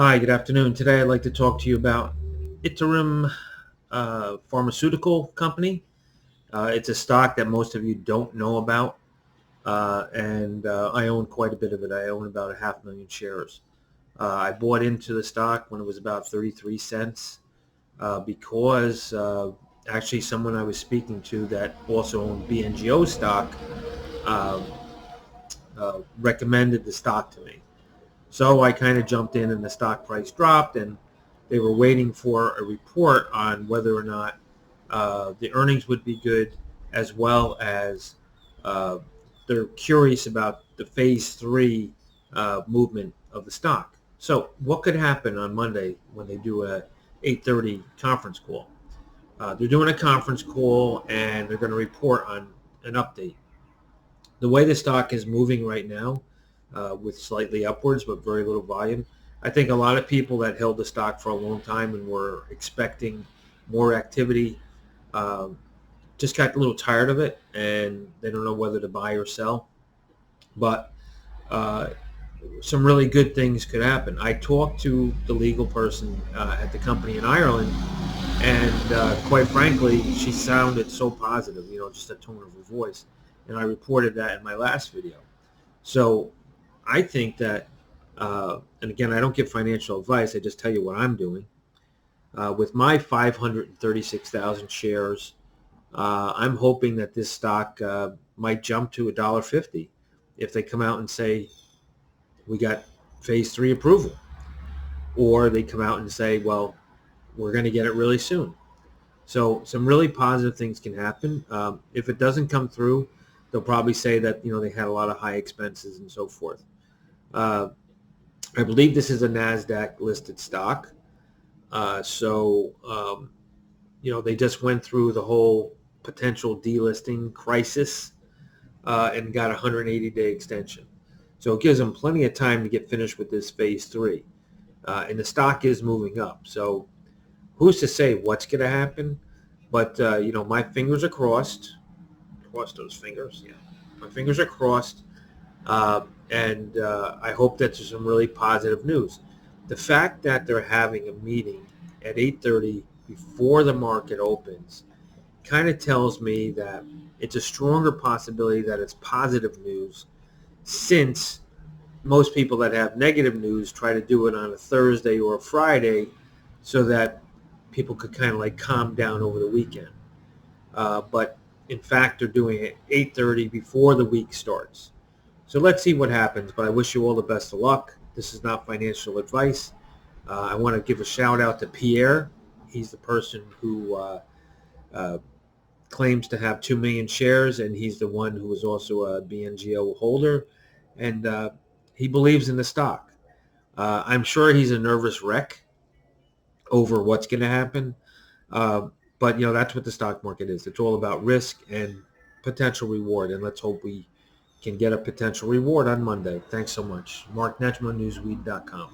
Hi, good afternoon. Today I'd like to talk to you about Iterum Pharmaceutical Company. It's a stock that most of you don't know about, and I own quite a bit of it. I own about 500,000 shares. I bought into the stock when it was about 33 cents because actually someone I was speaking to that also owned BNGO stock uh, recommended the stock to me. So I kind of jumped in and the stock price dropped, and they were waiting for a report on whether or not the earnings would be good, as well as uh, they're curious about the phase three movement of the stock. So what could happen on Monday when they do a 8:30 conference call? They're doing a conference call and they're going to report on an update. The way the stock is moving right now, with slightly upwards but very little volume, I think a lot of people that held the stock for a long time and were expecting more activity just got a little tired of it, and they don't know whether to buy or sell. But uh, some really good things could happen. I talked to the legal person at the company in Ireland, and quite frankly, she sounded so positive, just a tone of her voice. And I reported that in my last video. So I think that, and again, I don't give financial advice. I just tell you what I'm doing. With my 536,000 shares, I'm hoping that this stock might jump to $1.50 if they come out and say, we got phase three approval. Or they come out and say, well, we're going to get it really soon. So some really positive things can happen. If it doesn't come through, they'll probably say that, they had a lot of high expenses and so forth. I believe this is a NASDAQ listed stock. They just went through the whole potential delisting crisis and got a 180-day extension. So it gives them plenty of time to get finished with this phase three. And the stock is moving up. So who's to say what's going to happen? But, my fingers are crossed. Cross those fingers. Yeah. My fingers are crossed. And I hope that there's some really positive news. The fact that they're having a meeting at 8:30 before the market opens kind of tells me that it's a stronger possibility that it's positive news, since most people that have negative news try to do it on a Thursday or a Friday so that people could kind of like calm down over the weekend. But in fact, they're doing it 8:30 before the week starts. So let's see what happens, but I wish you all the best of luck. This is not financial advice. I want to give a shout out to Pierre. He's the person who uh, claims to have 2 million shares, and he's the one who is also a BNGO holder, and he believes in the stock. I'm sure he's a nervous wreck over what's going to happen, but that's what the stock market is. It's all about risk and potential reward, and let's hope we can get a potential reward on Monday. Thanks so much. Mark Netchman, newsweed.com.